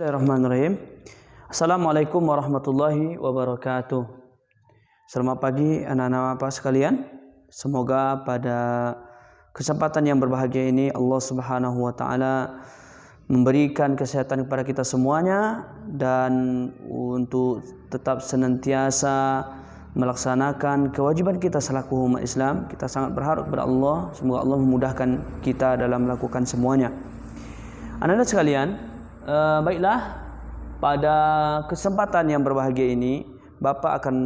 Bismillahirrahmanirrahim. Assalamualaikum warahmatullahi wabarakatuh. Selamat pagi anak-anak Bapak sekalian. Semoga pada kesempatan yang berbahagia ini Allah Subhanahu wa taala memberikan kesehatan kepada kita semuanya dan untuk tetap senantiasa melaksanakan kewajiban kita selaku umat Islam. Kita sangat berharap kepada Allah, semoga Allah memudahkan kita dalam melakukan semuanya. Anak-anak sekalian, baiklah, pada kesempatan yang berbahagia ini Bapak akan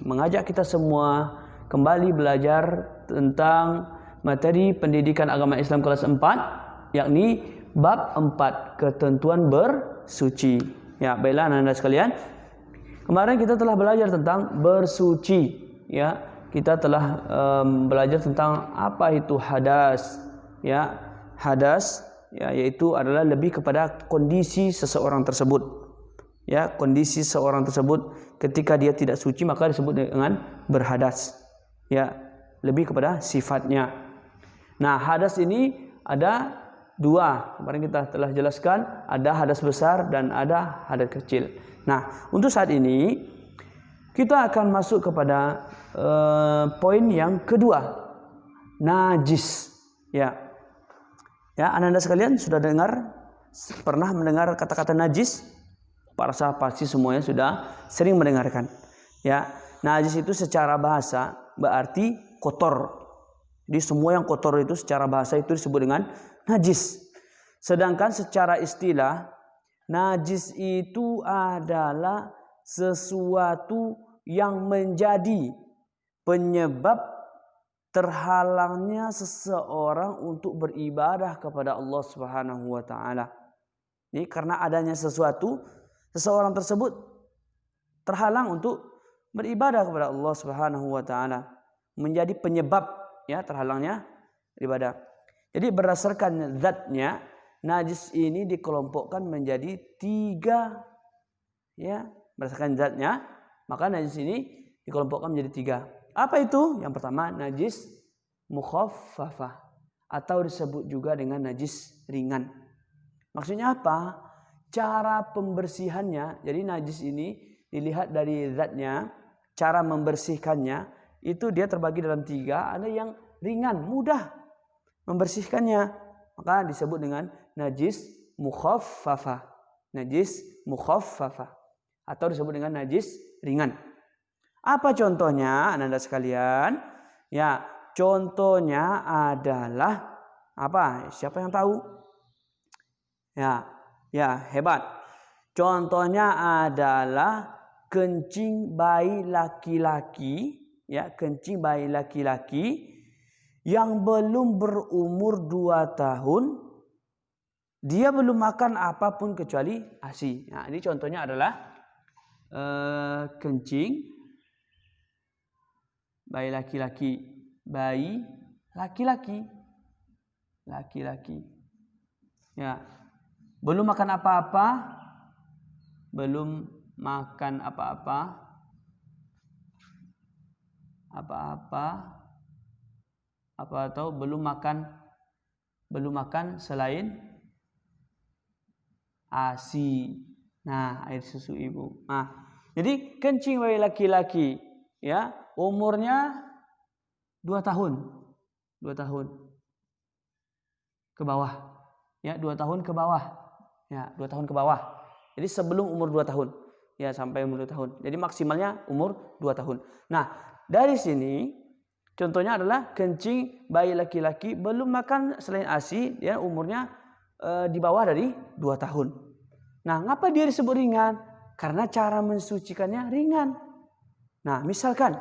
mengajak kita semua kembali belajar tentang materi pendidikan agama Islam kelas 4, yakni bab 4, ketentuan bersuci. Ya, baiklah anak-anak sekalian, kemarin kita telah belajar tentang bersuci. Ya, kita telah belajar tentang apa itu hadas. Ya, hadas yaitu adalah lebih kepada kondisi seseorang tersebut. Ya, kondisi seseorang tersebut ketika dia tidak suci maka disebut dengan berhadas. Ya, lebih kepada sifatnya. Nah, hadas ini ada dua. Kemarin kita telah jelaskan, ada hadas besar dan ada hadas kecil. Nah, untuk saat ini kita akan masuk kepada poin yang kedua, najis. Ya, anak-anak sekalian sudah pernah mendengar kata-kata najis? Para sahabat pasti semuanya sudah sering mendengarkan. Ya, najis itu secara bahasa berarti kotor. Jadi semua yang kotor itu secara bahasa itu disebut dengan najis. Sedangkan secara istilah, najis itu adalah sesuatu yang menjadi penyebab terhalangnya seseorang untuk beribadah kepada Allah Subhanahu wa taala. Ini karena adanya sesuatu, seseorang tersebut terhalang untuk beribadah kepada Allah Subhanahu wa taala, menjadi penyebab ya terhalangnya ibadah. Jadi berdasarkan zatnya, najis ini dikelompokkan menjadi 3. Ya, berdasarkan zatnya, maka najis ini dikelompokkan menjadi 3. Apa itu? Yang pertama, najis mukhaffafah atau disebut juga dengan najis ringan. Maksudnya apa? Cara pembersihannya. Jadi najis ini dilihat dari zatnya, cara membersihkannya itu dia terbagi dalam 3. Ada yang ringan, mudah membersihkannya, maka disebut dengan najis mukhaffafah. Najis mukhaffafah atau disebut dengan najis ringan. Apa contohnya anak-anak sekalian? Ya, contohnya adalah apa? Siapa yang tahu? Ya, hebat. Contohnya adalah kencing bayi laki-laki, ya, kencing bayi laki-laki yang belum berumur 2 tahun, dia belum makan apapun kecuali ASI. Nah, ini contohnya adalah kencing bayi laki-laki, ya, belum makan apa-apa, atau belum makan selain ASI. Nah, air susu ibu. Nah, jadi kencing bayi laki-laki, ya, umurnya 2 tahun. 2 tahun ke bawah. Ya, 2 tahun ke bawah. Ya, 2 tahun ke bawah. Jadi sebelum umur 2 tahun. Ya, sampai umur 2 tahun. Jadi maksimalnya umur 2 tahun. Nah, dari sini contohnya adalah kencing bayi laki-laki belum makan selain ASI, ya, umurnya di bawah dari 2 tahun. Nah, ngapa dia disebut ringan? Karena cara mensucikannya ringan. Nah, misalkan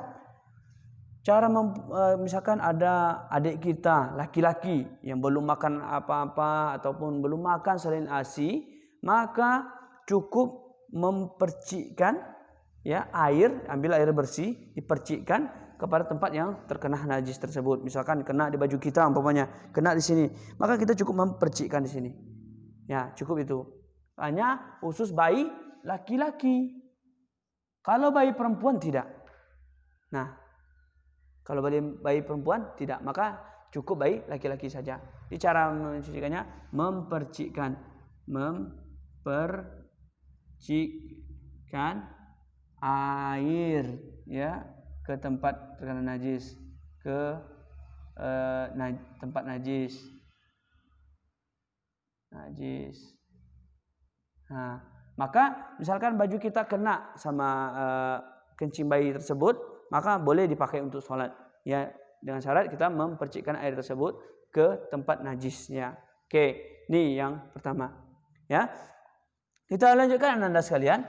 misalkan ada adik kita laki-laki yang belum makan apa-apa ataupun belum makan selain ASI, maka cukup mempercikkan, ya, ambil air bersih, dipercikkan kepada tempat yang terkena najis tersebut. Misalkan kena di baju kita, umpamanya kena di sini, maka kita cukup mempercikkan di sini. Ya, cukup itu. Hanya khusus bayi laki-laki. Kalau bayi perempuan tidak. Nah, kalau bayi perempuan tidak, maka cukup bayi laki-laki saja. Di cara mencucikannya mempercikkan, air ya ke tempat terkena najis, ke tempat najis. Nah, maka misalkan baju kita kena sama kencing bayi tersebut, maka boleh dipakai untuk sholat. Ya, dengan syarat kita mempercikkan air tersebut ke tempat najisnya. Oke, ini yang pertama. Ya, kita lanjutkan anda sekalian.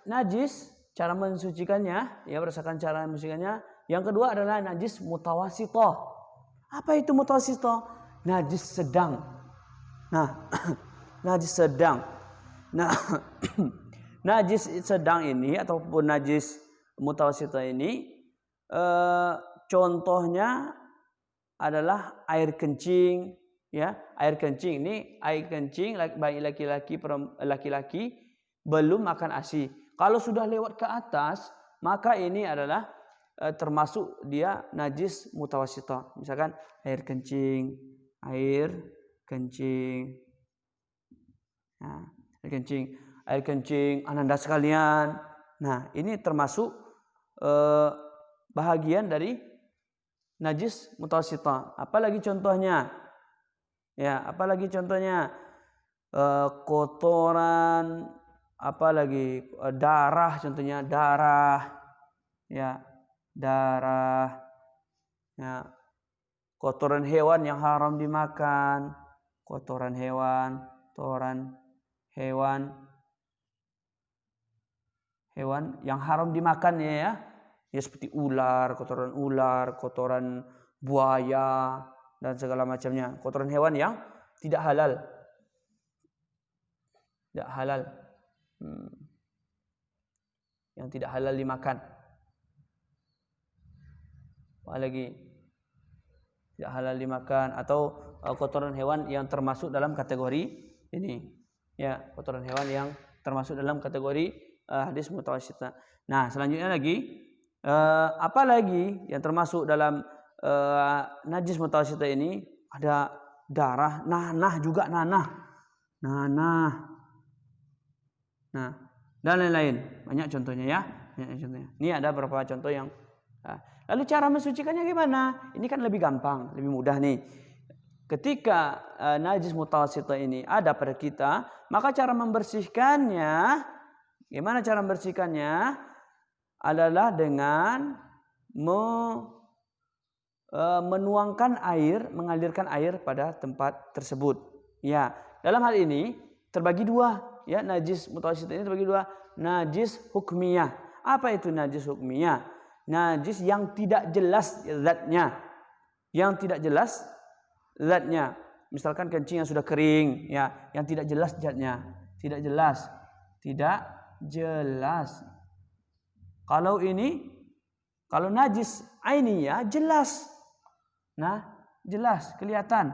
Najis cara mensucikannya, ya berdasarkan cara mensucikannya. Yang kedua adalah najis mutawasithah. Apa itu mutawasithah? Najis sedang. Nah, najis sedang. Nah, najis sedang ini ataupun najis mutawasithah ini contohnya adalah air kencing, ya. Air kencing ini air kencing baik laki-laki belum makan ASI. Kalau sudah lewat ke atas, maka ini adalah termasuk dia najis mutawasithah. Misalkan air kencing. Nah, air kencing ananda sekalian. Nah, ini termasuk bahagian dari najis mutawasithah. Apalagi contohnya? Ya, apalagi contohnya? Kotoran, apalagi darah, contohnya darah. Ya, darah. Ya, kotoran hewan yang haram dimakan, kotoran hewan yang haram dimakan ya seperti ular, kotoran buaya dan segala macamnya, kotoran hewan yang tidak halal, yang tidak halal dimakan. Apalagi tidak halal dimakan, atau kotoran hewan yang termasuk dalam kategori ini, ya, kotoran hewan yang termasuk dalam kategori hadis mutawasithah. Nah, selanjutnya lagi apa lagi yang termasuk dalam najis mutawasithah ini? Ada darah, nanah, nah, dan lain-lain. Banyak contohnya ya. Ini ada beberapa contoh yang lalu cara mensucikannya gimana? Ini kan lebih gampang, lebih mudah nih. Ketika najis mutawasithah ini ada pada kita, maka cara membersihkannya, gimana cara membersihkannya? Adalah dengan menuangkan air, mengalirkan air pada tempat tersebut. Ya, dalam hal ini terbagi dua. Ya, najis mutawasithah ini terbagi dua. Najis hukmiyah. Apa itu najis hukmiyah? Najis yang tidak jelas zatnya. Misalkan kencing yang sudah kering, ya, yang tidak jelas zatnya, tidak jelas. Kalau najis ainiyah jelas. Nah, jelas, kelihatan.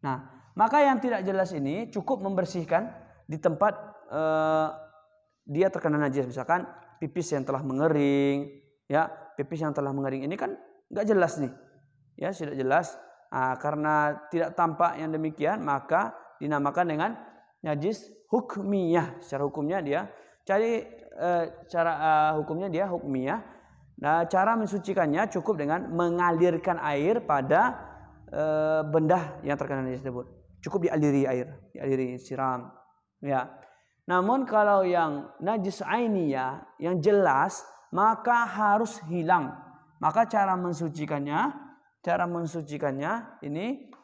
Nah, maka yang tidak jelas ini cukup membersihkan di tempat dia terkena najis. Misalkan pipis yang telah mengering, ya, pipis yang telah mengering ini kan nggak jelas nih, ya, tidak jelas. Karena tidak tampak yang demikian, maka dinamakan dengan najis hukmiyah. Secara hukumnya dia hukumnya dia hukmiyah. Nah, cara mensucikannya cukup dengan mengalirkan air pada benda yang terkena najis tersebut. Cukup dialiri siram, ya. Namun kalau yang najis ainiyah yang jelas, maka harus hilang. Maka cara mensucikannya ini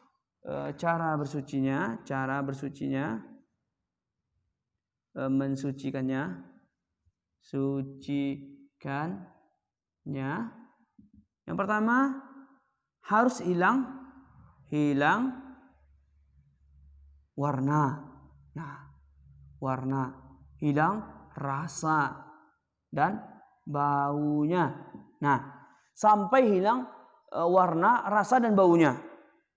yang pertama harus hilang warna. Hilang rasa dan baunya. Nah, sampai hilang warna, rasa dan baunya.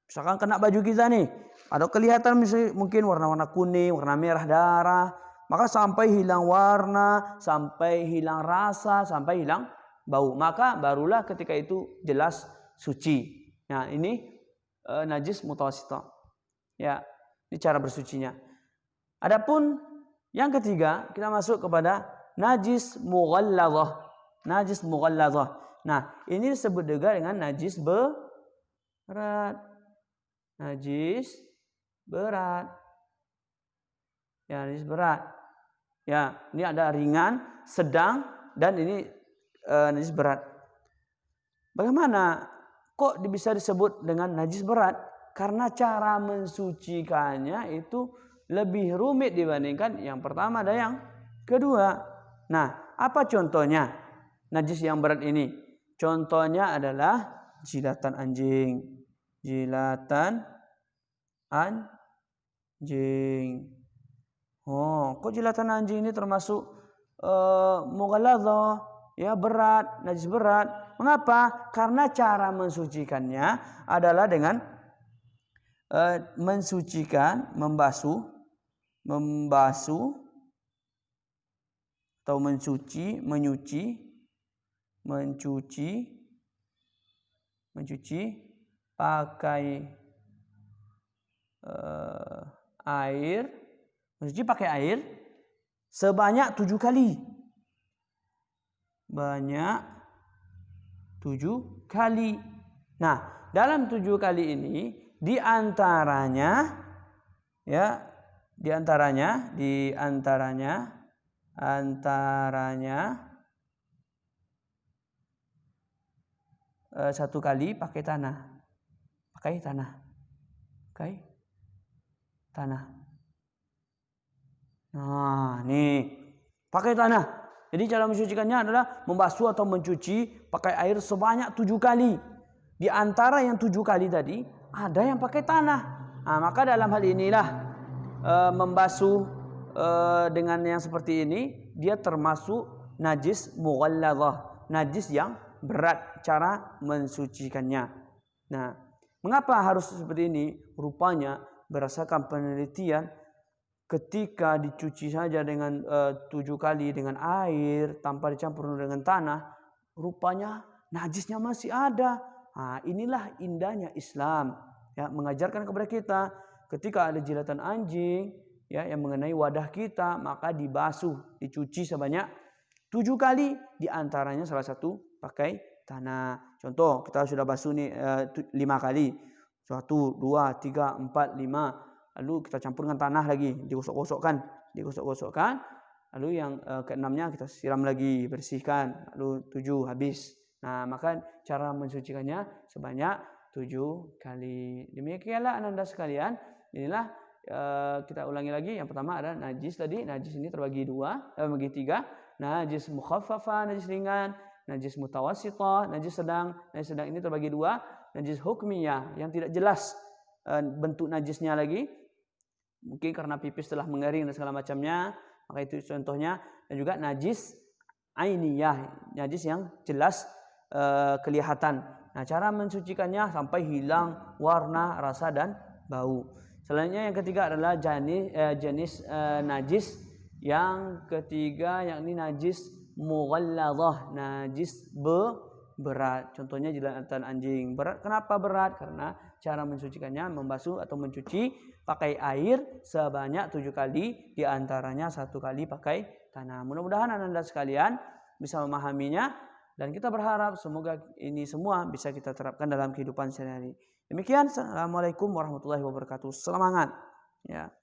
Misalkan kena baju kita nih, ada kelihatan mungkin warna-warna kuning, warna merah darah, maka sampai hilang warna, sampai hilang rasa, sampai hilang bau, maka barulah ketika itu jelas suci. Nah, ini najis mutawasithah. Ya, ini cara bersucinya. Adapun Yang ketiga, kita masuk kepada najis mughalladhah. Najis mughalladhah. Nah, ini disebut juga dengan najis berat. Najis berat. Ya, najis berat. Ya, ini ada ringan, sedang, dan ini najis berat. Bagaimana kok bisa disebut dengan najis berat? Karena cara mensucikannya itu lebih rumit dibandingkan yang pertama dan yang kedua. Nah, apa contohnya najis yang berat ini? Contohnya adalah jilatan anjing. Jilatan anjing. Oh, kok jilatan anjing ini termasuk mughalladhah, ya, berat, najis berat. Mengapa? Karena cara mensucikannya adalah dengan mensucikan, membasuh atau mencuci pakai air, mencuci pakai air sebanyak 7 kali. Banyak 7 kali. Nah, dalam 7 kali ini di antaranya satu kali pakai tanah. Nah, nih pakai tanah. Jadi cara mensucikannya adalah membasuh atau mencuci pakai air sebanyak 7 kali. Di antara yang 7 kali tadi ada yang pakai tanah. Nah, maka dalam hal inilah membasuh dengan yang seperti ini dia termasuk najis mughalladhah, najis yang berat cara mensucikannya. Nah, mengapa harus seperti ini? Rupanya berdasarkan penelitian, ketika dicuci saja dengan 7 kali dengan air tanpa dicampur dengan tanah, rupanya najisnya masih ada. Nah, inilah indahnya Islam, ya, mengajarkan kepada kita ketika ada jilatan anjing, ya, yang mengenai wadah kita, maka dibasuh, dicuci sebanyak 7 kali, diantaranya salah satu pakai tanah. Contoh, kita sudah basuh nih 5 kali. 1, 2, 3, 4, 5. Lalu kita campur dengan tanah lagi, digosok-gosokkan. Lalu yang keenamnya kita siram lagi, bersihkan. Lalu 7 habis. Nah, maka cara mensucikannya sebanyak 7 kali. Demikianlah Ananda sekalian. Inilah kita ulangi lagi. Yang pertama ada najis tadi. Najis ini terbagi bagi 3. Najis mukhaffafah, najis ringan. Najis mutawassithah, najis sedang. Najis sedang ini terbagi 2. Najis hukmiyah, yang tidak jelas bentuk najisnya lagi. Mungkin karena pipis telah mengering dan segala macamnya. Maka itu contohnya. Dan juga najis ainiyah, najis yang jelas kelihatan. Nah, cara mensucikannya sampai hilang warna, rasa, dan bau. Selanjutnya yang ketiga adalah jenis najis yang ketiga, yakni najis mughalladhah, najis berat. Contohnya jilatan anjing. Berat. Kenapa berat? Karena cara mensucikannya membasuh atau mencuci pakai air sebanyak 7 kali, diantaranya 1 kali pakai tanah. Mudah-mudahan Anda sekalian bisa memahaminya. Dan kita berharap semoga ini semua bisa kita terapkan dalam kehidupan sehari-hari. Demikian, assalamualaikum warahmatullahi wabarakatuh. Semangat. Ya.